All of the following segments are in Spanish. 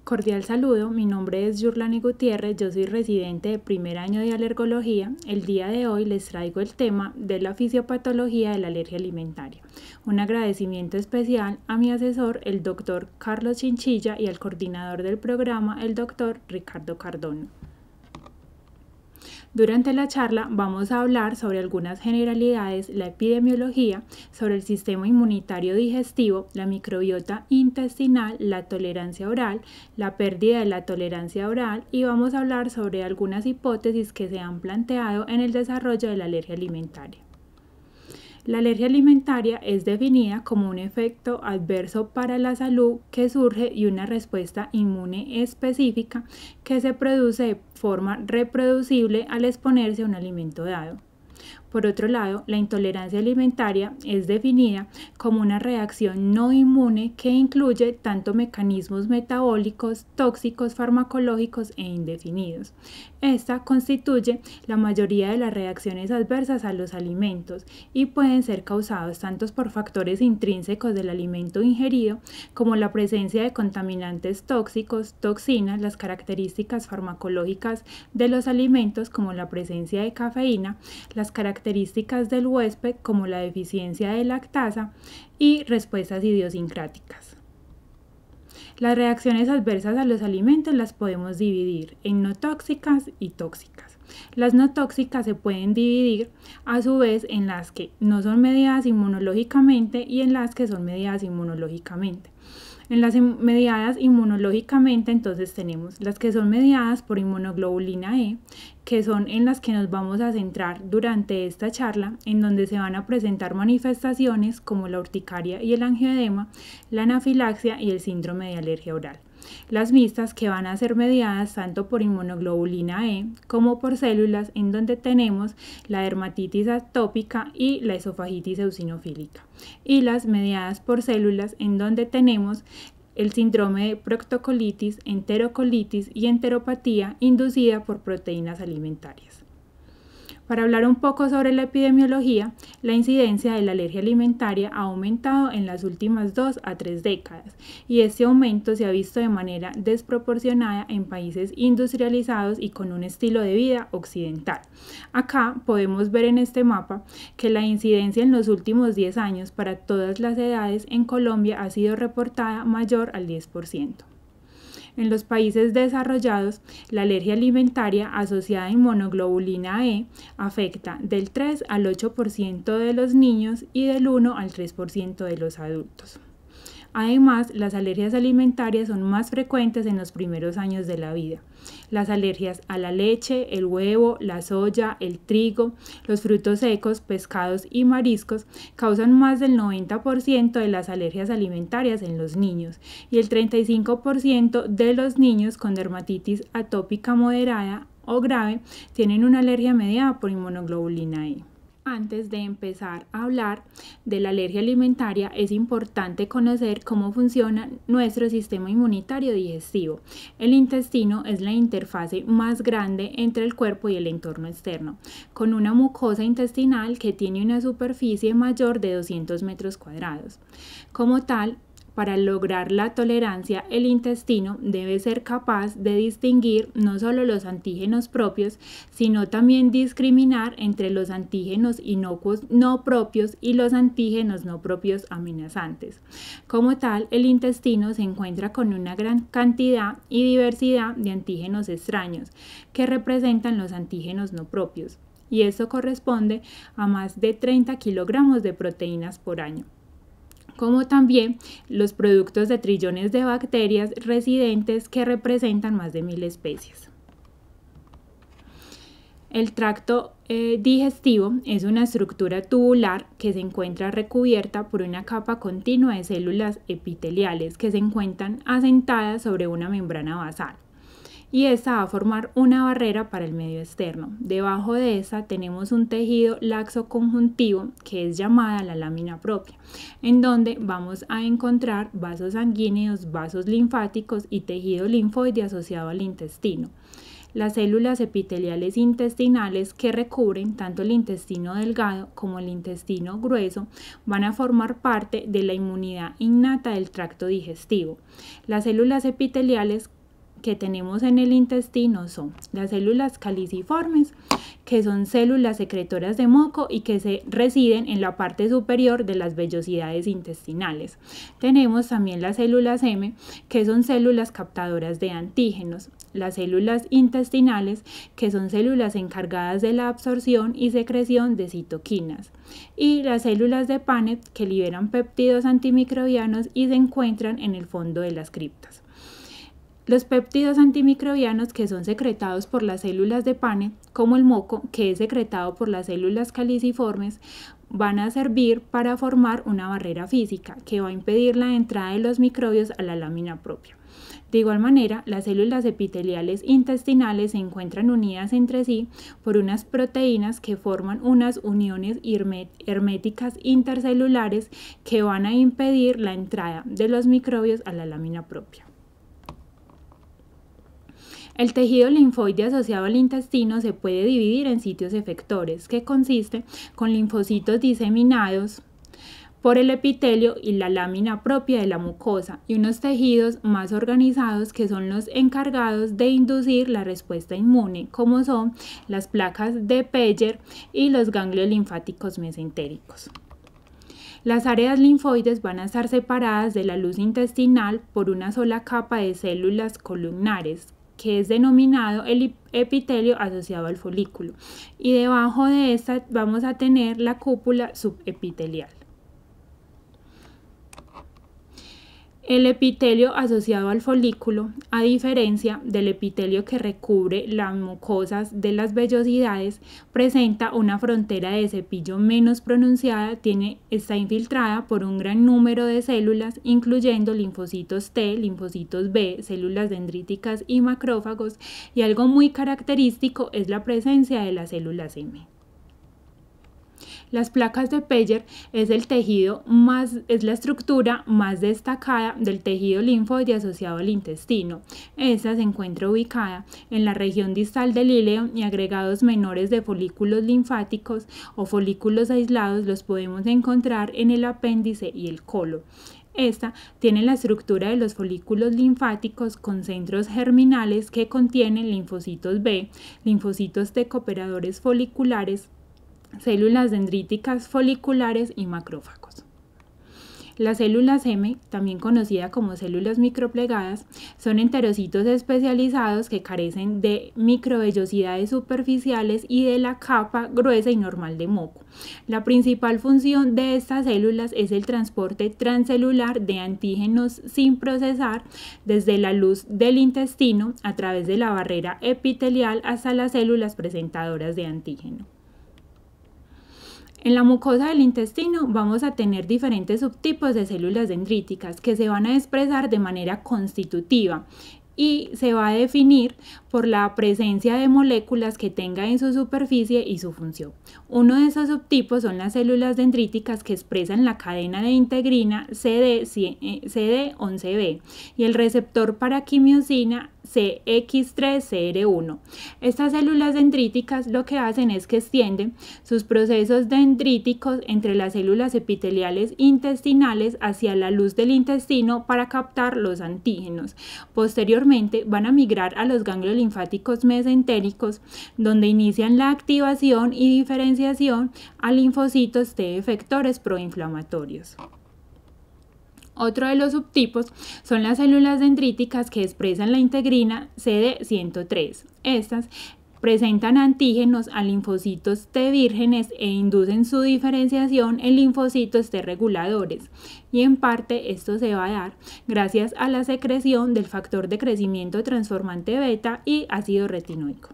Cordial saludo, mi nombre es Yurlani Gutiérrez, yo soy residente de primer año de alergología. El día de hoy les traigo el tema de la fisiopatología de la alergia alimentaria. Un agradecimiento especial a mi asesor, el doctor Carlos Chinchilla, y al coordinador del programa, el doctor Ricardo Cardona. Durante la charla vamos a hablar sobre algunas generalidades, la epidemiología, sobre el sistema inmunitario digestivo, la microbiota intestinal, la tolerancia oral, la pérdida de la tolerancia oral y vamos a hablar sobre algunas hipótesis que se han planteado en el desarrollo de la alergia alimentaria. La alergia alimentaria es definida como un efecto adverso para la salud que surge de una respuesta inmune específica que se produce de forma reproducible al exponerse a un alimento dado. Por otro lado, la intolerancia alimentaria es definida como una reacción no inmune que incluye tanto mecanismos metabólicos, tóxicos, farmacológicos e indefinidos. Esta constituye la mayoría de las reacciones adversas a los alimentos y pueden ser causados tanto por factores intrínsecos del alimento ingerido como la presencia de contaminantes tóxicos, toxinas, las características farmacológicas de los alimentos como la presencia de cafeína, las características del huésped como la deficiencia de lactasa y respuestas idiosincráticas. Las reacciones adversas a los alimentos las podemos dividir en no tóxicas y tóxicas. Las no tóxicas se pueden dividir a su vez en las que no son mediadas inmunológicamente y en las que son mediadas inmunológicamente. En las mediadas inmunológicamente, entonces tenemos las que son mediadas por inmunoglobulina E, que son en las que nos vamos a centrar durante esta charla, en donde se van a presentar manifestaciones como la urticaria y el angioedema, la anafilaxia y el síndrome de alergia oral. Las mixtas, que van a ser mediadas tanto por inmunoglobulina E como por células, en donde tenemos la dermatitis atópica y la esofagitis eosinofílica, y las mediadas por células, en donde tenemos el síndrome de proctocolitis, enterocolitis y enteropatía inducida por proteínas alimentarias. Para hablar un poco sobre la epidemiología, la incidencia de la alergia alimentaria ha aumentado en las últimas 2 a 3 décadas y este aumento se ha visto de manera desproporcionada en países industrializados y con un estilo de vida occidental. Acá podemos ver en este mapa que la incidencia en los últimos 10 años para todas las edades en Colombia ha sido reportada mayor al 10%. En los países desarrollados, la alergia alimentaria asociada a inmunoglobulina E afecta del 3 al 8% de los niños y del 1 al 3% de los adultos. Además, las alergias alimentarias son más frecuentes en los primeros años de la vida. Las alergias a la leche, el huevo, la soya, el trigo, los frutos secos, pescados y mariscos causan más del 90% de las alergias alimentarias en los niños y el 35% de los niños con dermatitis atópica moderada o grave tienen una alergia mediada por inmunoglobulina E. Antes de empezar a hablar de la alergia alimentaria, es importante conocer cómo funciona nuestro sistema inmunitario digestivo. El intestino es la interfase más grande entre el cuerpo y el entorno externo, con una mucosa intestinal que tiene una superficie mayor de 200 metros cuadrados. Como tal, para lograr la tolerancia, el intestino debe ser capaz de distinguir no solo los antígenos propios, sino también discriminar entre los antígenos inocuos no propios y los antígenos no propios amenazantes. Como tal, el intestino se encuentra con una gran cantidad y diversidad de antígenos extraños que representan los antígenos no propios, y esto corresponde a más de 30 kilogramos de proteínas por año, como también los productos de trillones de bacterias residentes que representan más de 1000 especies. El tracto digestivo es una estructura tubular que se encuentra recubierta por una capa continua de células epiteliales que se encuentran asentadas sobre una membrana basal, y esta va a formar una barrera para el medio externo. Debajo de esta tenemos un tejido laxo-conjuntivo que es llamada la lámina propia, en donde vamos a encontrar vasos sanguíneos, vasos linfáticos y tejido linfoide asociado al intestino. Las células epiteliales intestinales que recubren tanto el intestino delgado como el intestino grueso van a formar parte de la inmunidad innata del tracto digestivo. Las células epiteliales que tenemos en el intestino son las células caliciformes, que son células secretoras de moco y que se residen en la parte superior de las vellosidades intestinales. Tenemos también las células M, que son células captadoras de antígenos, las células intestinales, que son células encargadas de la absorción y secreción de citoquinas, y las células de Paneth, que liberan péptidos antimicrobianos y se encuentran en el fondo de las criptas. Los péptidos antimicrobianos, que son secretados por las células de Paneth, como el moco, que es secretado por las células caliciformes, van a servir para formar una barrera física que va a impedir la entrada de los microbios a la lámina propia. De igual manera, las células epiteliales intestinales se encuentran unidas entre sí por unas proteínas que forman unas uniones herméticas intercelulares que van a impedir la entrada de los microbios a la lámina propia. El tejido linfoide asociado al intestino se puede dividir en sitios efectores, que consiste con linfocitos diseminados por el epitelio y la lámina propia de la mucosa, y unos tejidos más organizados que son los encargados de inducir la respuesta inmune, como son las placas de Peyer y los ganglios linfáticos mesentéricos. Las áreas linfoides van a estar separadas de la luz intestinal por una sola capa de células columnares, que es denominado el epitelio asociado al folículo, y debajo de esta vamos a tener la cúpula subepitelial. El epitelio asociado al folículo, a diferencia del epitelio que recubre las mucosas de las vellosidades, presenta una frontera de cepillo menos pronunciada, está infiltrada por un gran número de células, incluyendo linfocitos T, linfocitos B, células dendríticas y macrófagos, y algo muy característico es la presencia de las células M. Las placas de Peyer es la estructura más destacada del tejido linfoide asociado al intestino. Esta se encuentra ubicada en la región distal del íleo, y agregados menores de folículos linfáticos o folículos aislados los podemos encontrar en el apéndice y el colon. Esta tiene la estructura de los folículos linfáticos con centros germinales que contienen linfocitos B, linfocitos T cooperadores foliculares, células dendríticas foliculares y macrófagos. Las células M, también conocidas como células microplegadas, son enterocitos especializados que carecen de microvellosidades superficiales y de la capa gruesa y normal de moco. La principal función de estas células es el transporte transcelular de antígenos sin procesar desde la luz del intestino a través de la barrera epitelial hasta las células presentadoras de antígeno. En la mucosa del intestino vamos a tener diferentes subtipos de células dendríticas que se van a expresar de manera constitutiva y se va a definir por la presencia de moléculas que tenga en su superficie y su función. Uno de esos subtipos son las células dendríticas que expresan la cadena de integrina CD11B y el receptor para quimiosina CX3CR1. Estas células dendríticas lo que hacen es que extienden sus procesos dendríticos entre las células epiteliales intestinales hacia la luz del intestino para captar los antígenos. Posteriormente van a migrar a los ganglios linfáticos mesentéricos, donde inician la activación y diferenciación a linfocitos T efectores proinflamatorios. Otro de los subtipos son las células dendríticas que expresan la integrina CD103. Estas presentan antígenos a linfocitos T vírgenes e inducen su diferenciación en linfocitos T reguladores, y en parte esto se va a dar gracias a la secreción del factor de crecimiento transformante beta y ácido retinoico.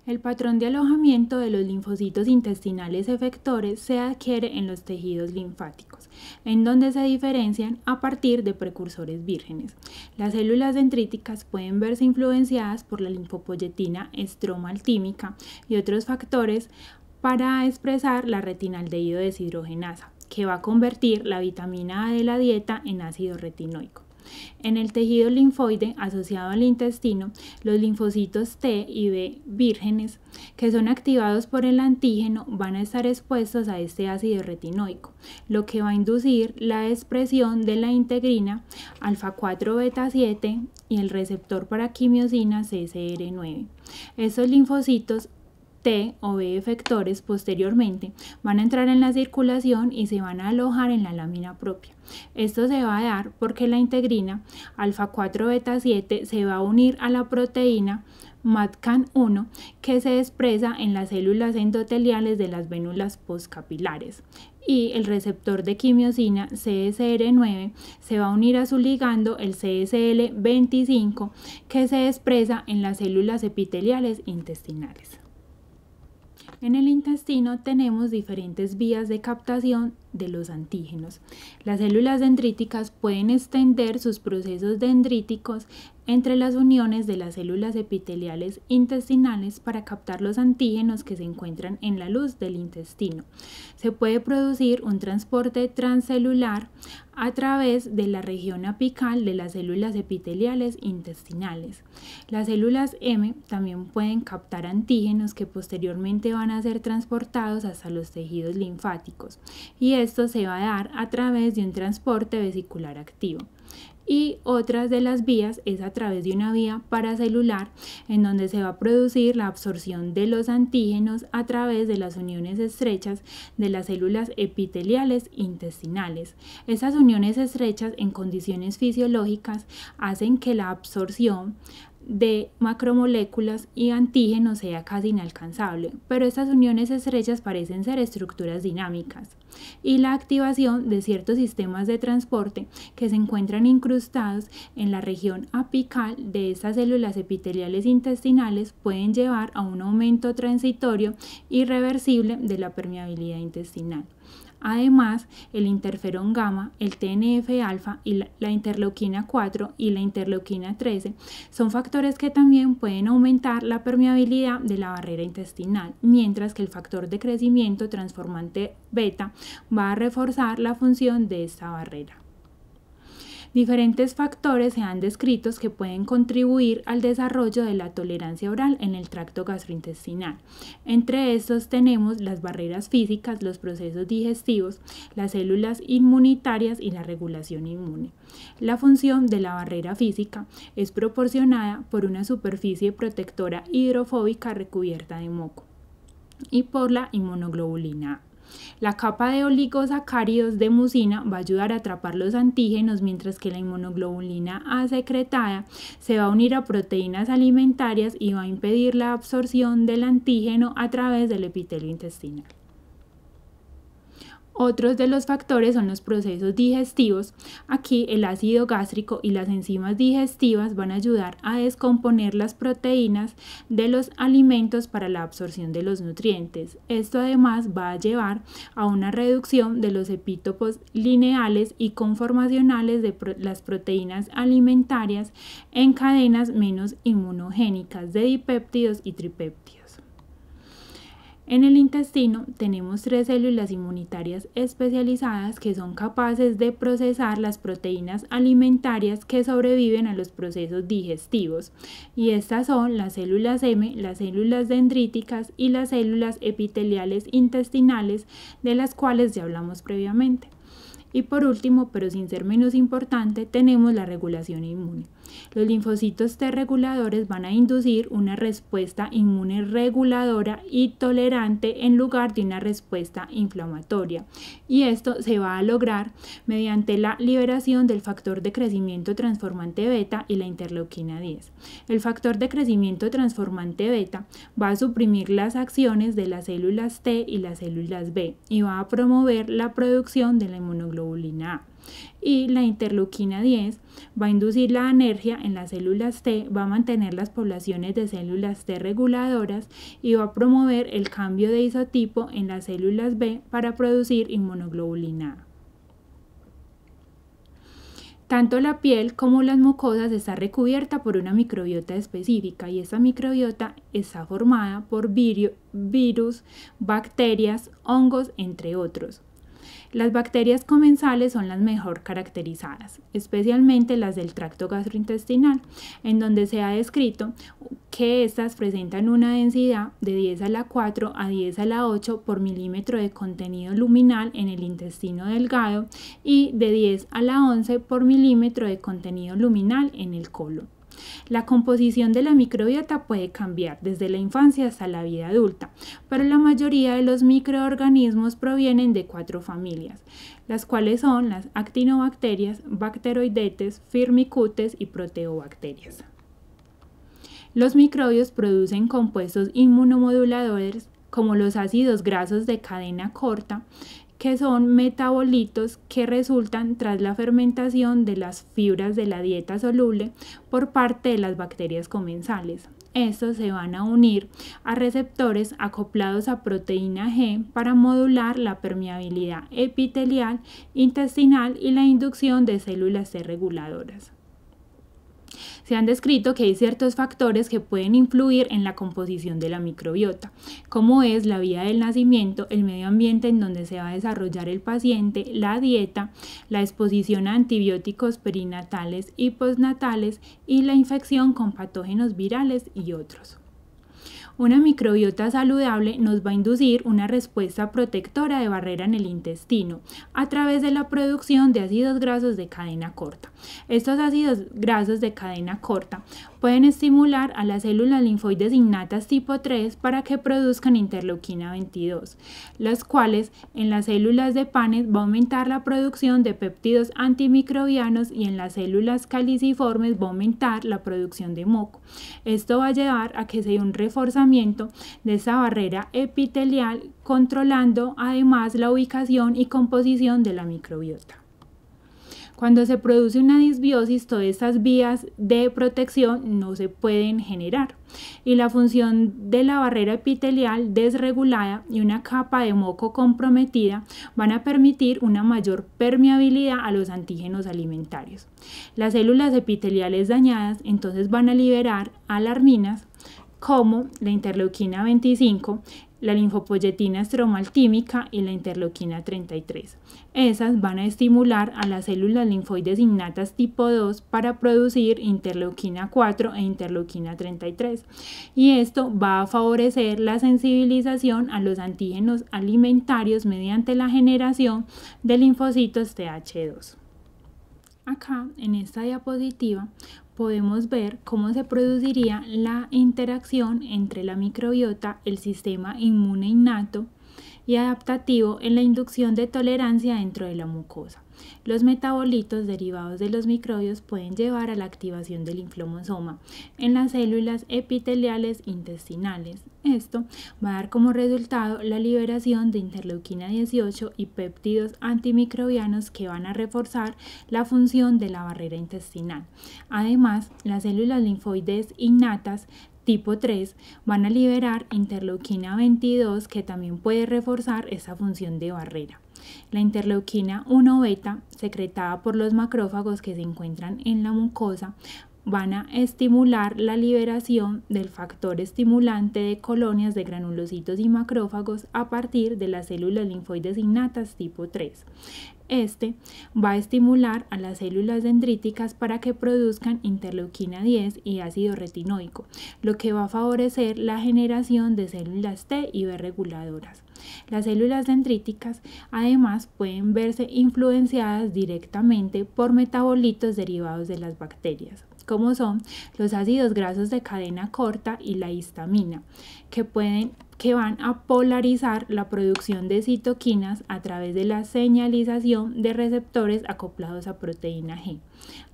El patrón de alojamiento de los linfocitos intestinales efectores se adquiere en los tejidos linfáticos, en donde se diferencian a partir de precursores vírgenes. Las células dendríticas pueden verse influenciadas por la linfopoyetina estromaltímica y otros factores para expresar la retinaldehído deshidrogenasa, que va a convertir la vitamina A de la dieta en ácido retinoico. En el tejido linfoide asociado al intestino, los linfocitos T y B vírgenes, que son activados por el antígeno, van a estar expuestos a este ácido retinoico, lo que va a inducir la expresión de la integrina alfa 4 beta 7 y el receptor para quimiosina CCR9. Estos linfocitos T o B efectores posteriormente van a entrar en la circulación y se van a alojar en la lámina propia. Esto se va a dar porque la integrina alfa 4 beta 7 se va a unir a la proteína MAdCAM-1 que se expresa en las células endoteliales de las vénulas postcapilares, y el receptor de quimiosina CSR9 se va a unir a su ligando el CSL25 que se expresa en las células epiteliales intestinales. En el intestino tenemos diferentes vías de captación de los antígenos. Las células dendríticas pueden extender sus procesos dendríticos entre las uniones de las células epiteliales intestinales para captar los antígenos que se encuentran en la luz del intestino. Se puede producir un transporte transcelular a través de la región apical de las células epiteliales intestinales. Las células M también pueden captar antígenos que posteriormente van a ser transportados hasta los tejidos linfáticos, y esto se va a dar a través de un transporte vesicular activo. Y otras de las vías es a través de una vía paracelular en donde se va a producir la absorción de los antígenos a través de las uniones estrechas de las células epiteliales intestinales. Esas uniones estrechas en condiciones fisiológicas hacen que la absorción de macromoléculas y antígenos sea casi inalcanzable, pero estas uniones estrechas parecen ser estructuras dinámicas, y la activación de ciertos sistemas de transporte que se encuentran incrustados en la región apical de estas células epiteliales intestinales pueden llevar a un aumento transitorio irreversible de la permeabilidad intestinal. Además, el interferón gamma, el TNF-alfa y la interleuquina 4 y la interleuquina 13 son factores que también pueden aumentar la permeabilidad de la barrera intestinal, mientras que el factor de crecimiento transformante beta va a reforzar la función de esta barrera. Diferentes factores se han descrito que pueden contribuir al desarrollo de la tolerancia oral en el tracto gastrointestinal. Entre estos tenemos las barreras físicas, los procesos digestivos, las células inmunitarias y la regulación inmune. La función de la barrera física es proporcionada por una superficie protectora hidrofóbica recubierta de moco y por la inmunoglobulina A. La capa de oligosacáridos de mucina va a ayudar a atrapar los antígenos, mientras que la inmunoglobulina A secretada se va a unir a proteínas alimentarias y va a impedir la absorción del antígeno a través del epitelio intestinal. Otros de los factores son los procesos digestivos. Aquí el ácido gástrico y las enzimas digestivas van a ayudar a descomponer las proteínas de los alimentos para la absorción de los nutrientes. Esto además va a llevar a una reducción de los epítopos lineales y conformacionales de las proteínas alimentarias en cadenas menos inmunogénicas de dipéptidos y tripéptidos. En el intestino tenemos 3 células inmunitarias especializadas que son capaces de procesar las proteínas alimentarias que sobreviven a los procesos digestivos, y estas son las células M, las células dendríticas y las células epiteliales intestinales, de las cuales ya hablamos previamente. Y por último, pero sin ser menos importante, tenemos la regulación inmune. Los linfocitos T reguladores van a inducir una respuesta inmune reguladora y tolerante en lugar de una respuesta inflamatoria, y esto se va a lograr mediante la liberación del factor de crecimiento transformante beta y la interleuquina 10. El factor de crecimiento transformante beta va a suprimir las acciones de las células T y las células B y va a promover la producción de la inmunoglobulina A. Y la interleuquina 10 va a inducir la anergia en las células T, va a mantener las poblaciones de células T reguladoras y va a promover el cambio de isotipo en las células B para producir inmunoglobulina A. Tanto la piel como las mucosas está recubierta por una microbiota específica, y esta microbiota está formada por virus, bacterias, hongos, entre otros. Las bacterias comensales son las mejor caracterizadas, especialmente las del tracto gastrointestinal, en donde se ha descrito que estas presentan una densidad de 10 a la 4 a 10 a la 8 por milímetro de contenido luminal en el intestino delgado y de 10 a la 11 por milímetro de contenido luminal en el colon. La composición de la microbiota puede cambiar desde la infancia hasta la vida adulta, pero la mayoría de los microorganismos provienen de 4 familias, las cuales son las actinobacterias, bacteroidetes, firmicutes y proteobacterias. Los microbios producen compuestos inmunomoduladores como los ácidos grasos de cadena corta, que son metabolitos que resultan tras la fermentación de las fibras de la dieta soluble por parte de las bacterias comensales. Estos se van a unir a receptores acoplados a proteína G para modular la permeabilidad epitelial, intestinal y la inducción de células T reguladoras. Se han descrito que hay ciertos factores que pueden influir en la composición de la microbiota, como es la vía del nacimiento, el medio ambiente en donde se va a desarrollar el paciente, la dieta, la exposición a antibióticos perinatales y postnatales y la infección con patógenos virales y otros. Una microbiota saludable nos va a inducir una respuesta protectora de barrera en el intestino a través de la producción de ácidos grasos de cadena corta. Estos ácidos grasos de cadena corta pueden estimular a las células linfoides innatas tipo 3 para que produzcan interleuquina 22, las cuales en las células de Paneth va a aumentar la producción de péptidos antimicrobianos y en las células caliciformes va a aumentar la producción de moco. Esto va a llevar a que se dé un reforzamiento de esa barrera epitelial, controlando además la ubicación y composición de la microbiota. Cuando se produce una disbiosis, todas estas vías de protección no se pueden generar y la función de la barrera epitelial desregulada y una capa de moco comprometida van a permitir una mayor permeabilidad a los antígenos alimentarios. Las células epiteliales dañadas entonces van a liberar alarminas como la interleuquina 25, la linfopoyetina estromaltímica y la interleuquina 33. Esas van a estimular a las células linfoides innatas tipo 2 para producir interleuquina 4 e interleuquina 33. Y esto va a favorecer la sensibilización a los antígenos alimentarios mediante la generación de linfocitos Th2. Acá, en esta diapositiva, podemos ver cómo se produciría la interacción entre la microbiota, el sistema inmune innato y adaptativo en la inducción de tolerancia dentro de la mucosa. Los metabolitos derivados de los microbios pueden llevar a la activación del inflamosoma en las células epiteliales intestinales. Esto va a dar como resultado la liberación de interleuquina 18 y péptidos antimicrobianos que van a reforzar la función de la barrera intestinal. Además, las células linfoides innatas tipo 3 van a liberar interleuquina 22 que también puede reforzar esa función de barrera. La interleuquina 1 beta, secretada por los macrófagos que se encuentran en la mucosa, van a estimular la liberación del factor estimulante de colonias de granulocitos y macrófagos a partir de las células linfoides innatas tipo 3. Este va a estimular a las células dendríticas para que produzcan interleuquina 10 y ácido retinoico, lo que va a favorecer la generación de células T y B reguladoras. Las células dendríticas además pueden verse influenciadas directamente por metabolitos derivados de las bacterias, como son los ácidos grasos de cadena corta y la histamina, que van a polarizar la producción de citoquinas a través de la señalización de receptores acoplados a proteína G.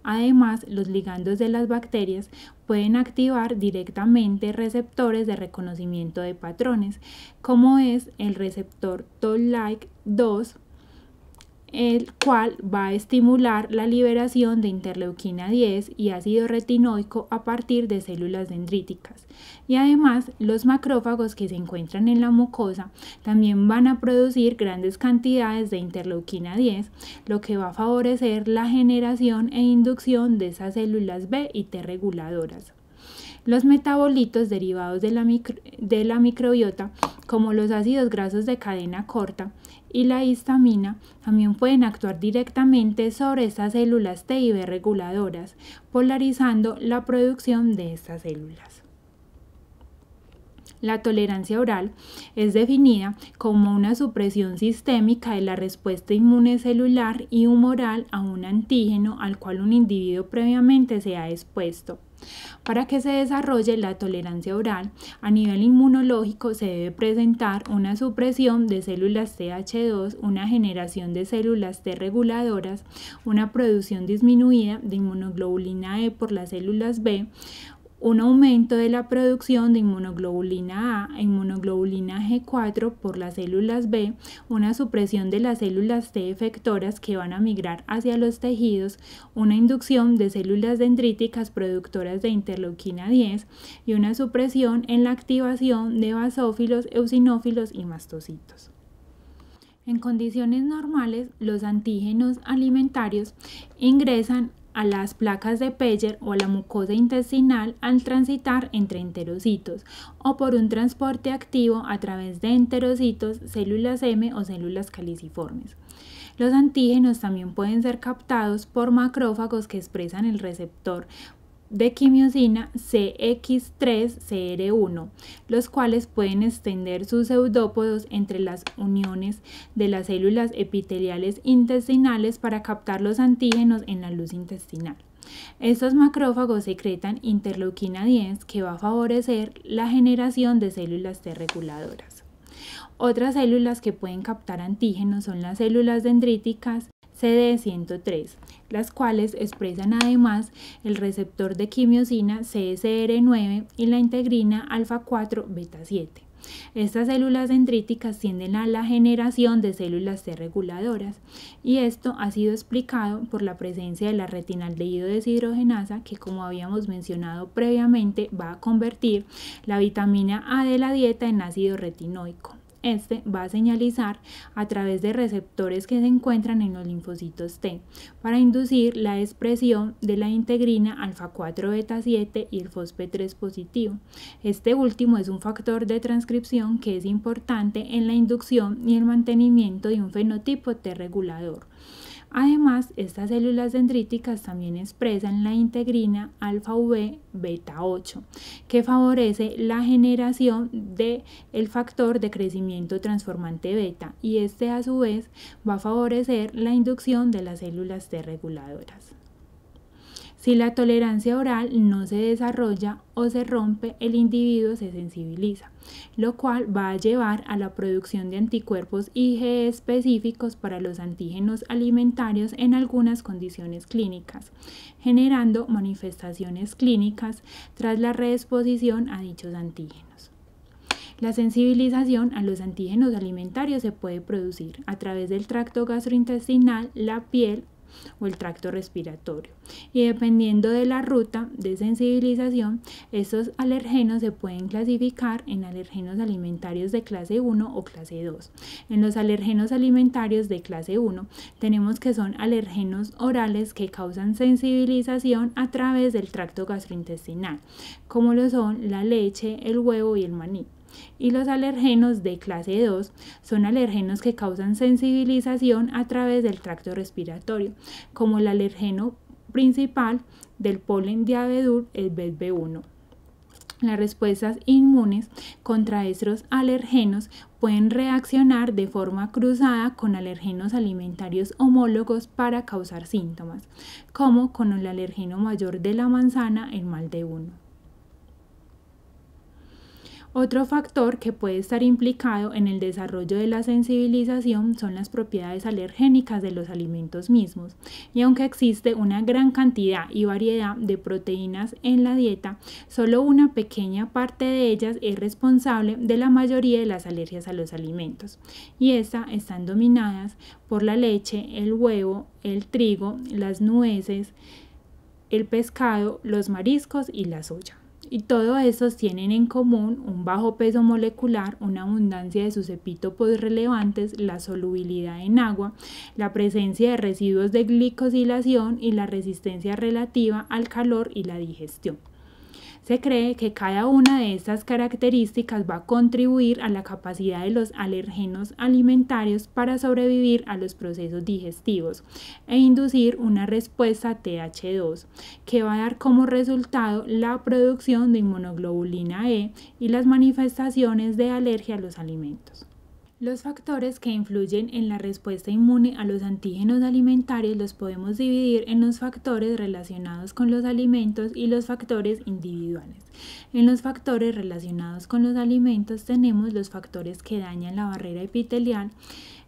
Además, los ligandos de las bacterias pueden activar directamente receptores de reconocimiento de patrones, como es el receptor Toll-like 2, el cual va a estimular la liberación de interleuquina 10 y ácido retinoico a partir de células dendríticas. Y además, los macrófagos que se encuentran en la mucosa también van a producir grandes cantidades de interleuquina 10, lo que va a favorecer la generación e inducción de esas células B y T reguladoras. Los metabolitos derivados de la microbiota, como los ácidos grasos de cadena corta, y la histamina también pueden actuar directamente sobre estas células T y B reguladoras, polarizando la producción de estas células. La tolerancia oral es definida como una supresión sistémica de la respuesta inmune celular y humoral a un antígeno al cual un individuo previamente se ha expuesto. Para que se desarrolle la tolerancia oral, a nivel inmunológico se debe presentar una supresión de células Th2, una generación de células T reguladoras, una producción disminuida de inmunoglobulina E por las células B, un aumento de la producción de inmunoglobulina A e inmunoglobulina G4 por las células B, una supresión de las células T efectoras que van a migrar hacia los tejidos, una inducción de células dendríticas productoras de interleuquina 10 y una supresión en la activación de basófilos, eosinófilos y mastocitos. En condiciones normales, los antígenos alimentarios ingresan a las placas de Peyer o a la mucosa intestinal al transitar entre enterocitos o por un transporte activo a través de enterocitos, células M o células caliciformes. Los antígenos también pueden ser captados por macrófagos que expresan el receptor de quimiosina CX3-CR1, los cuales pueden extender sus pseudópodos entre las uniones de las células epiteliales intestinales para captar los antígenos en la luz intestinal. Estos macrófagos secretan interleuquina 10 que va a favorecer la generación de células T reguladoras. Otras células que pueden captar antígenos son las células dendríticas CD103, las cuales expresan además el receptor de quimiosina CSR9 y la integrina alfa-4 beta-7. Estas células dendríticas tienden a la generación de células T reguladoras y esto ha sido explicado por la presencia de la retinaldehído deshidrogenasa que, como habíamos mencionado previamente, va a convertir la vitamina A de la dieta en ácido retinoico. Este va a señalizar a través de receptores que se encuentran en los linfocitos T para inducir la expresión de la integrina alfa-4 beta-7 y el fosfe-3 positivo. Este último es un factor de transcripción que es importante en la inducción y el mantenimiento de un fenotipo T regulador. Además, estas células dendríticas también expresan la integrina alfa-V beta-8, que favorece la generación del factor de crecimiento transformante beta, y este a su vez va a favorecer la inducción de las células T reguladoras. Si la tolerancia oral no se desarrolla o se rompe, el individuo se sensibiliza, lo cual va a llevar a la producción de anticuerpos IgE específicos para los antígenos alimentarios en algunas condiciones clínicas, generando manifestaciones clínicas tras la reexposición a dichos antígenos. La sensibilización a los antígenos alimentarios se puede producir a través del tracto gastrointestinal, la piel o el tracto respiratorio, y dependiendo de la ruta de sensibilización, estos alergenos se pueden clasificar en alergenos alimentarios de clase 1 o clase 2. En los alergenos alimentarios de clase 1 tenemos que son alergenos orales que causan sensibilización a través del tracto gastrointestinal, como lo son la leche, el huevo y el maní. Y los alergenos de clase 2 son alergenos que causan sensibilización a través del tracto respiratorio, como el alergeno principal del polen de abedul, el BESB1. Las respuestas inmunes contra estos alergenos pueden reaccionar de forma cruzada con alergenos alimentarios homólogos para causar síntomas, como con el alergeno mayor de la manzana, el MALD1. Otro factor que puede estar implicado en el desarrollo de la sensibilización son las propiedades alergénicas de los alimentos mismos, y aunque existe una gran cantidad y variedad de proteínas en la dieta, solo una pequeña parte de ellas es responsable de la mayoría de las alergias a los alimentos, y estas están dominadas por la leche, el huevo, el trigo, las nueces, el pescado, los mariscos y la soya. Y todos estos tienen en común un bajo peso molecular, una abundancia de sus epítopos relevantes, la solubilidad en agua, la presencia de residuos de glicosilación y la resistencia relativa al calor y la digestión. Se cree que cada una de estas características va a contribuir a la capacidad de los alergenos alimentarios para sobrevivir a los procesos digestivos e inducir una respuesta Th2, que va a dar como resultado la producción de inmunoglobulina E y las manifestaciones de alergia a los alimentos. Los factores que influyen en la respuesta inmune a los antígenos alimentarios los podemos dividir en los factores relacionados con los alimentos y los factores individuales. En los factores relacionados con los alimentos tenemos los factores que dañan la barrera epitelial,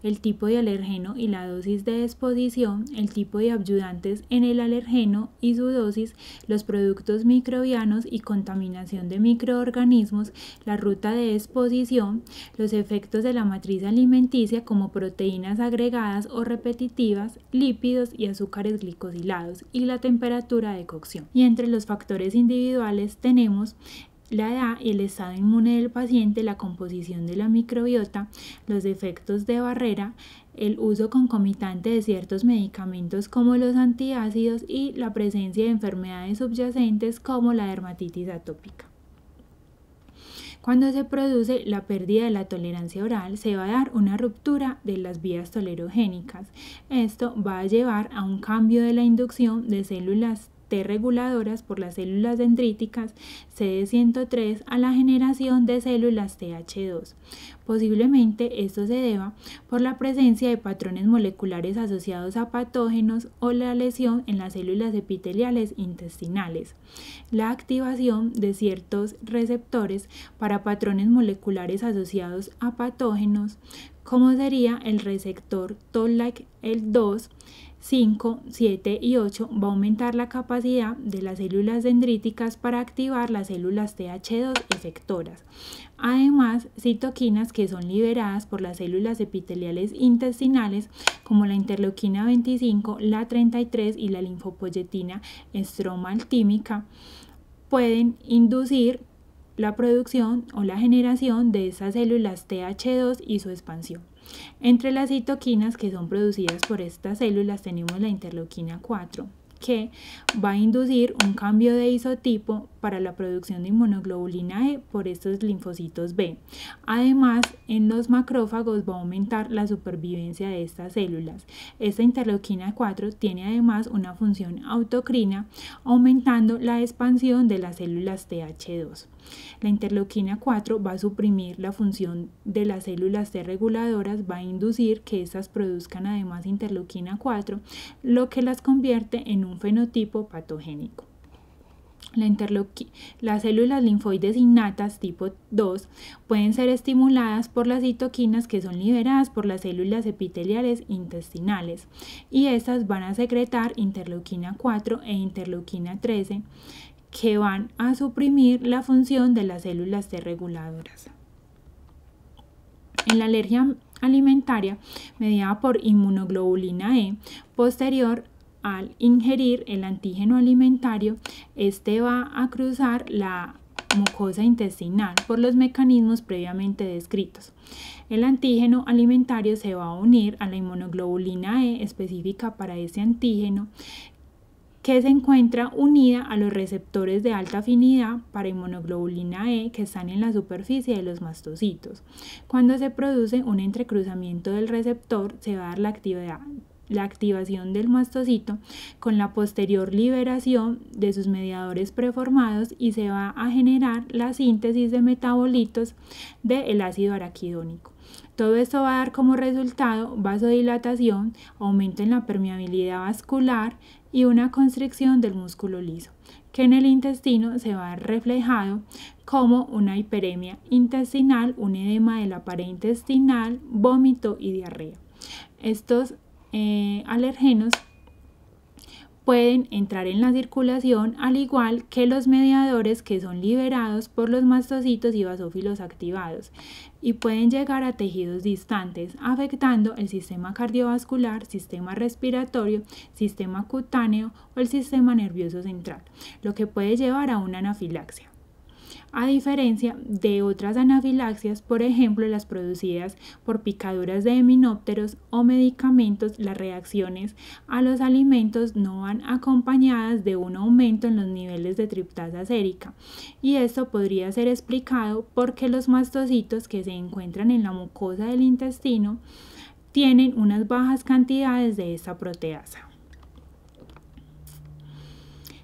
el tipo de alergeno y la dosis de exposición, el tipo de adyuvantes en el alergeno y su dosis, los productos microbianos y contaminación de microorganismos, la ruta de exposición, los efectos de la matriz alimenticia como proteínas agregadas o repetitivas, lípidos y azúcares glicosilados y la temperatura de cocción. Y entre los factores individuales tenemos la edad y el estado inmune del paciente, la composición de la microbiota, los efectos de barrera, el uso concomitante de ciertos medicamentos como los antiácidos y la presencia de enfermedades subyacentes como la dermatitis atópica. Cuando se produce la pérdida de la tolerancia oral, se va a dar una ruptura de las vías tolerogénicas. Esto va a llevar a un cambio de la inducción de células T reguladoras por las células dendríticas CD103 a la generación de células Th2. Posiblemente esto se deba por la presencia de patrones moleculares asociados a patógenos o la lesión en las células epiteliales intestinales, la activación de ciertos receptores para patrones moleculares asociados a patógenos, como sería el receptor Toll-like el 2, 5, 7 y 8 va a aumentar la capacidad de las células dendríticas para activar las células Th2 efectoras. Además, citoquinas que son liberadas por las células epiteliales intestinales como la interleuquina 25, la 33 y la linfopoyetina estromaltímica pueden inducir la producción o la generación de esas células Th2 y su expansión. Entre las citoquinas que son producidas por estas células tenemos la interleuquina 4, que va a inducir un cambio de isotipo para la producción de inmunoglobulina E por estos linfocitos B. Además, en los macrófagos va a aumentar la supervivencia de estas células. Esta interleuquina 4 tiene además una función autocrina, aumentando la expansión de las células Th2. La interleuquina 4 va a suprimir la función de las células T reguladoras, va a inducir que estas produzcan además interleuquina 4, lo que las convierte en un fenotipo patogénico. Las células linfoides innatas tipo 2 pueden ser estimuladas por las citoquinas que son liberadas por las células epiteliales intestinales y estas van a secretar interleuquina 4 e interleuquina 13 que van a suprimir la función de las células T reguladoras. En la alergia alimentaria mediada por inmunoglobulina E posterior al ingerir el antígeno alimentario, este va a cruzar la mucosa intestinal por los mecanismos previamente descritos. El antígeno alimentario se va a unir a la inmunoglobulina E específica para ese antígeno, que se encuentra unida a los receptores de alta afinidad para inmunoglobulina E que están en la superficie de los mastocitos. Cuando se produce un entrecruzamiento del receptor, se va a dar la activación del mastocito con la posterior liberación de sus mediadores preformados y se va a generar la síntesis de metabolitos del ácido araquidónico. Todo esto va a dar como resultado vasodilatación, aumento en la permeabilidad vascular y una constricción del músculo liso, que en el intestino se va a ver reflejado como una hiperemia intestinal, un edema de la pared intestinal, vómito y diarrea. Estos alergenos pueden entrar en la circulación al igual que los mediadores que son liberados por los mastocitos y basófilos activados y pueden llegar a tejidos distantes afectando el sistema cardiovascular, sistema respiratorio, sistema cutáneo o el sistema nervioso central, lo que puede llevar a una anafilaxia. a diferencia de otras anafilaxias, por ejemplo las producidas por picaduras de himenópteros o medicamentos. Las reacciones a los alimentos no van acompañadas de un aumento en los niveles de triptasa sérica, y esto podría ser explicado porque los mastocitos que se encuentran en la mucosa del intestino tienen unas bajas cantidades de esta proteasa.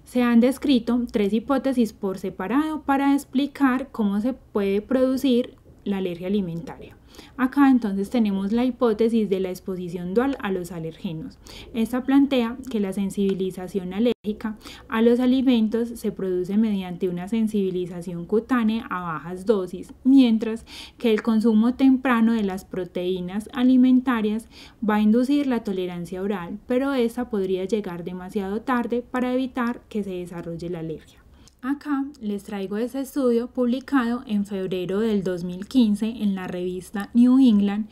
Se han descrito 3 hipótesis por separado para explicar cómo se puede producir la alergia alimentaria. Acá entonces tenemos la hipótesis de la exposición dual a los alergenos. Esta plantea que la sensibilización alérgica a los alimentos se produce mediante una sensibilización cutánea a bajas dosis, mientras que el consumo temprano de las proteínas alimentarias va a inducir la tolerancia oral, pero esta podría llegar demasiado tarde para evitar que se desarrolle la alergia. Acá les traigo este estudio publicado en febrero del 2015 en la revista New England,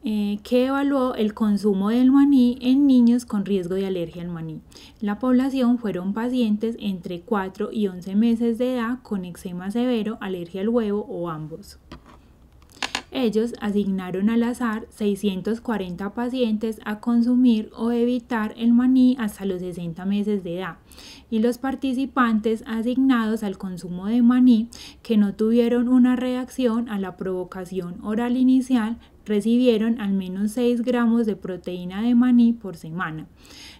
que evaluó el consumo del maní en niños con riesgo de alergia al maní. La población fueron pacientes entre 4 y 11 meses de edad con eczema severo, alergia al huevo o ambos. Ellos asignaron al azar 640 pacientes a consumir o evitar el maní hasta los 60 meses de edad, y los participantes asignados al consumo de maní que no tuvieron una reacción a la provocación oral inicial recibieron al menos 6 gramos de proteína de maní por semana.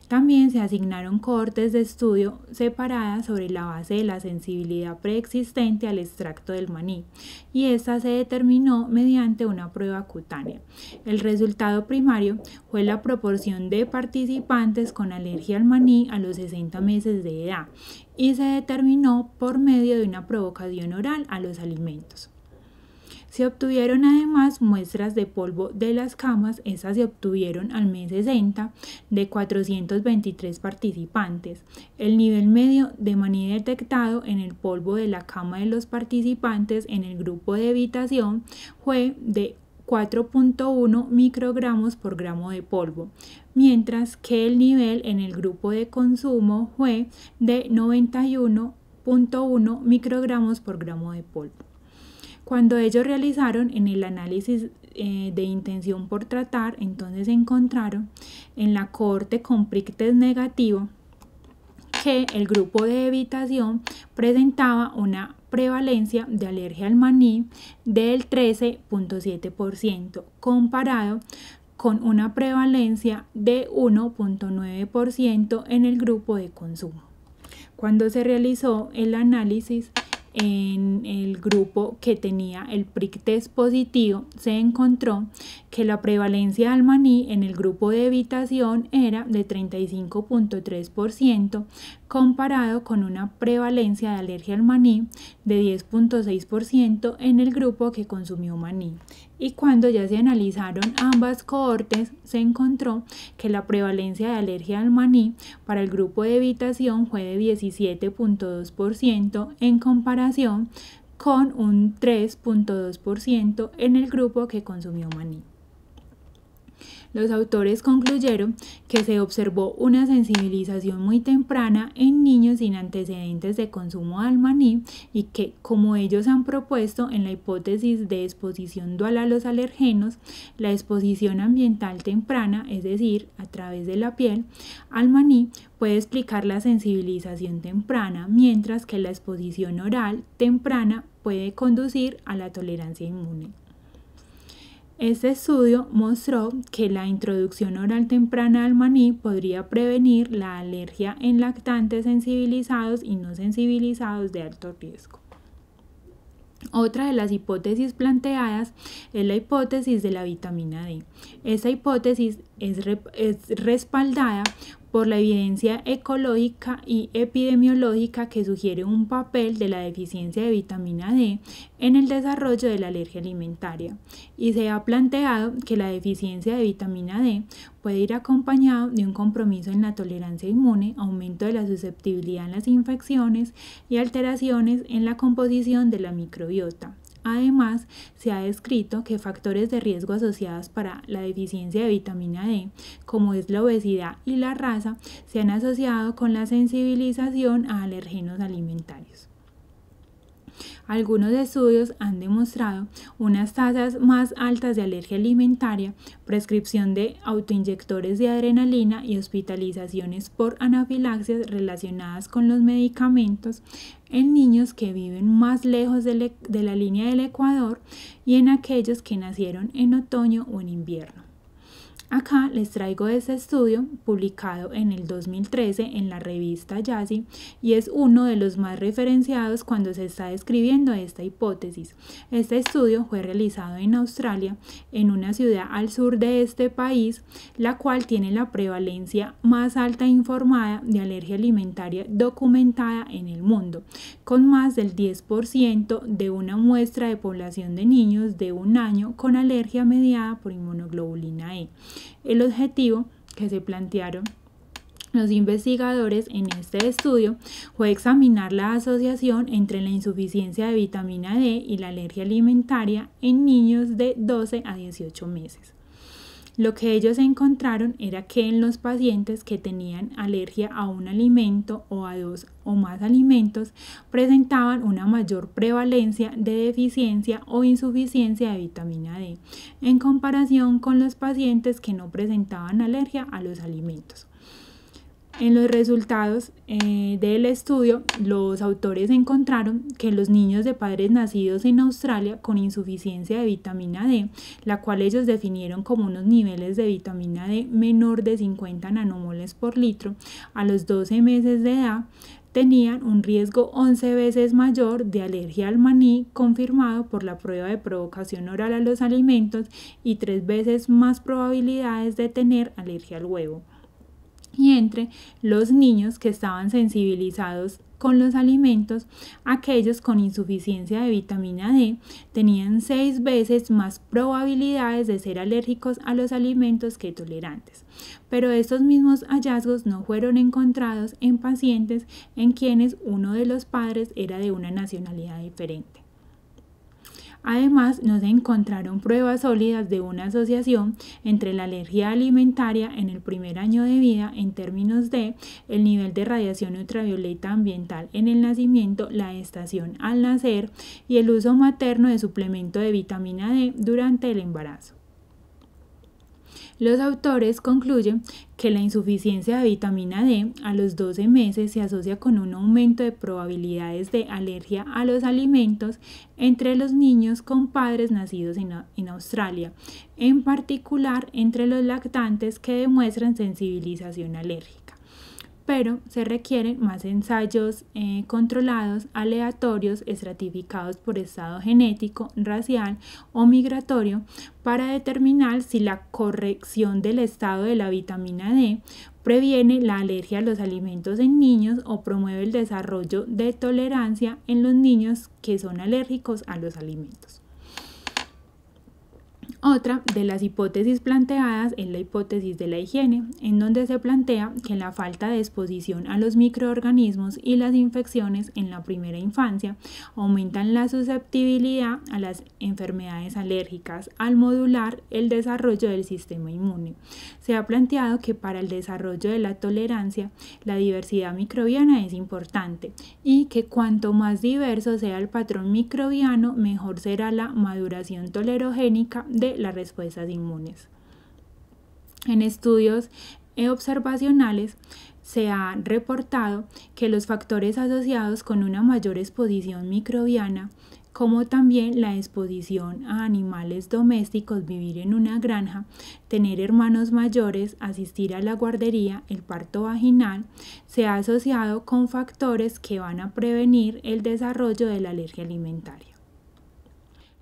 También se asignaron cohortes de estudio separadas sobre la base de la sensibilidad preexistente al extracto del maní, y esta se determinó mediante una prueba cutánea. El resultado primario fue la proporción de participantes con alergia al maní a los 60 meses de edad, y se determinó por medio de una provocación oral a los alimentos. Se obtuvieron además muestras de polvo de las camas. Estas se obtuvieron al mes 60 de 423 participantes. El nivel medio de maní detectado en el polvo de la cama de los participantes en el grupo de evitación fue de 4.1 microgramos por gramo de polvo, mientras que el nivel en el grupo de consumo fue de 91.1 microgramos por gramo de polvo. Cuando ellos realizaron en el análisis de intención por tratar, entonces encontraron en la cohorte con prick-test negativo que el grupo de evitación presentaba una prevalencia de alergia al maní del 13.7%, comparado con una prevalencia de 1.9% en el grupo de consumo. Cuando se realizó el análisis en el grupo que tenía el prick-test positivo, se encontró que la prevalencia al maní en el grupo de evitación era de 35.3%, comparado con una prevalencia de alergia al maní de 10.6% en el grupo que consumió maní. Y cuando ya se analizaron ambas cohortes, se encontró que la prevalencia de alergia al maní para el grupo de evitación fue de 17.2% en comparación con un 3.2% en el grupo que consumió maní. Los autores concluyeron que se observó una sensibilización muy temprana en niños sin antecedentes de consumo del maní, y que, como ellos han propuesto en la hipótesis de exposición dual a los alergenos, la exposición ambiental temprana, es decir, a través de la piel, al maní puede explicar la sensibilización temprana, mientras que la exposición oral temprana puede conducir a la tolerancia inmune. Este estudio mostró que la introducción oral temprana al maní podría prevenir la alergia en lactantes sensibilizados y no sensibilizados de alto riesgo. Otra de las hipótesis planteadas es la hipótesis de la vitamina D. Esta hipótesis es respaldada por la evidencia ecológica y epidemiológica que sugiere un papel de la deficiencia de vitamina D en el desarrollo de la alergia alimentaria, y se ha planteado que la deficiencia de vitamina D puede ir acompañado de un compromiso en la tolerancia inmune, aumento de la susceptibilidad en las infecciones y alteraciones en la composición de la microbiota. Además, se ha descrito que factores de riesgo asociados para la deficiencia de vitamina D, como es la obesidad y la raza, se han asociado con la sensibilización a alergenos alimentarios. Algunos estudios han demostrado unas tasas más altas de alergia alimentaria, prescripción de autoinyectores de adrenalina y hospitalizaciones por anafilaxias relacionadas con los medicamentos en niños que viven más lejos de la línea del Ecuador y en aquellos que nacieron en otoño o en invierno. Acá les traigo este estudio publicado en el 2013 en la revista JASI y es uno de los más referenciados cuando se está describiendo esta hipótesis. Este estudio fue realizado en Australia, en una ciudad al sur de este país, la cual tiene la prevalencia más alta informada de alergia alimentaria documentada en el mundo, con más del 10% de una muestra de población de niños de 1 año con alergia mediada por inmunoglobulina E. El objetivo que se plantearon los investigadores en este estudio fue examinar la asociación entre la insuficiencia de vitamina D y la alergia alimentaria en niños de 12 a 18 meses. Lo que ellos encontraron era que en los pacientes que tenían alergia a un alimento o a 2 o más alimentos presentaban una mayor prevalencia de deficiencia o insuficiencia de vitamina D en comparación con los pacientes que no presentaban alergia a los alimentos. En los resultados del estudio, los autores encontraron que los niños de padres nacidos en Australia con insuficiencia de vitamina D, la cual ellos definieron como unos niveles de vitamina D menor de 50 nanomoles por litro, a los 12 meses de edad, tenían un riesgo 11 veces mayor de alergia al maní confirmado por la prueba de provocación oral a los alimentos y 3 veces más probabilidades de tener alergia al huevo. Y entre los niños que estaban sensibilizados con los alimentos, aquellos con insuficiencia de vitamina D tenían 6 veces más probabilidades de ser alérgicos a los alimentos que tolerantes. Pero estos mismos hallazgos no fueron encontrados en pacientes en quienes uno de los padres era de una nacionalidad diferente. Además, no se encontraron pruebas sólidas de una asociación entre la alergia alimentaria en el primer año de vida en términos de el nivel de radiación ultravioleta ambiental en el nacimiento, la gestación al nacer y el uso materno de suplemento de vitamina D durante el embarazo. Los autores concluyen que la insuficiencia de vitamina D a los 12 meses se asocia con un aumento de probabilidades de alergia a los alimentos entre los niños con padres nacidos en Australia, en particular entre los lactantes que demuestran sensibilización alérgica. Pero se requieren más ensayos controlados, aleatorios, estratificados por estado genético, racial o migratorio para determinar si la corrección del estado de la vitamina D previene la alergia a los alimentos en niños o promueve el desarrollo de tolerancia en los niños que son alérgicos a los alimentos. Otra de las hipótesis planteadas es la hipótesis de la higiene, en donde se plantea que la falta de exposición a los microorganismos y las infecciones en la primera infancia aumentan la susceptibilidad a las enfermedades alérgicas al modular el desarrollo del sistema inmune. Se ha planteado que para el desarrollo de la tolerancia, la diversidad microbiana es importante y que cuanto más diverso sea el patrón microbiano, mejor será la maduración tolerogénica de las respuestas inmunes. En estudios observacionales se ha reportado que los factores asociados con una mayor exposición microbiana, como también la exposición a animales domésticos, vivir en una granja, tener hermanos mayores, asistir a la guardería, el parto vaginal, se ha asociado con factores que van a prevenir el desarrollo de la alergia alimentaria.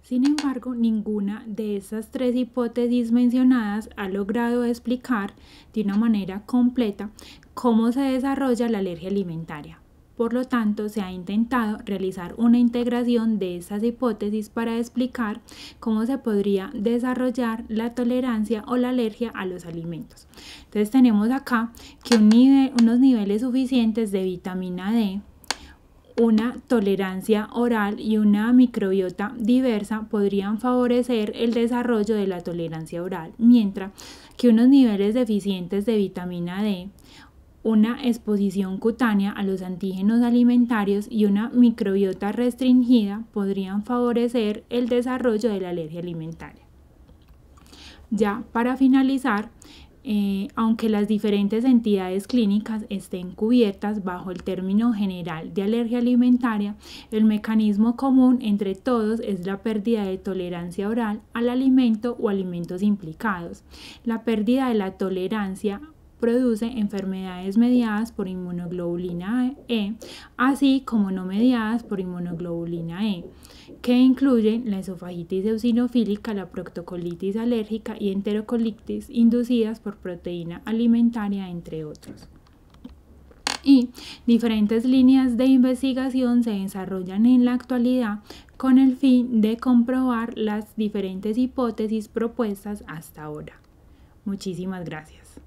Sin embargo, ninguna de estas 3 hipótesis mencionadas ha logrado explicar de una manera completa cómo se desarrolla la alergia alimentaria. Por lo tanto, se ha intentado realizar una integración de estas hipótesis para explicar cómo se podría desarrollar la tolerancia o la alergia a los alimentos. Entonces tenemos acá que unos niveles suficientes de vitamina D, una tolerancia oral y una microbiota diversa podrían favorecer el desarrollo de la tolerancia oral, mientras que unos niveles deficientes de vitamina D, una exposición cutánea a los antígenos alimentarios y una microbiota restringida podrían favorecer el desarrollo de la alergia alimentaria. Ya para finalizar, aunque las diferentes entidades clínicas estén cubiertas bajo el término general de alergia alimentaria, el mecanismo común entre todos es la pérdida de tolerancia oral al alimento o alimentos implicados. La pérdida de la tolerancia produce enfermedades mediadas por inmunoglobulina E, así como no mediadas por inmunoglobulina E, que incluyen la esofagitis eosinofílica, la proctocolitis alérgica y enterocolitis inducidas por proteína alimentaria, entre otros. Y diferentes líneas de investigación se desarrollan en la actualidad con el fin de comprobar las diferentes hipótesis propuestas hasta ahora. Muchísimas gracias.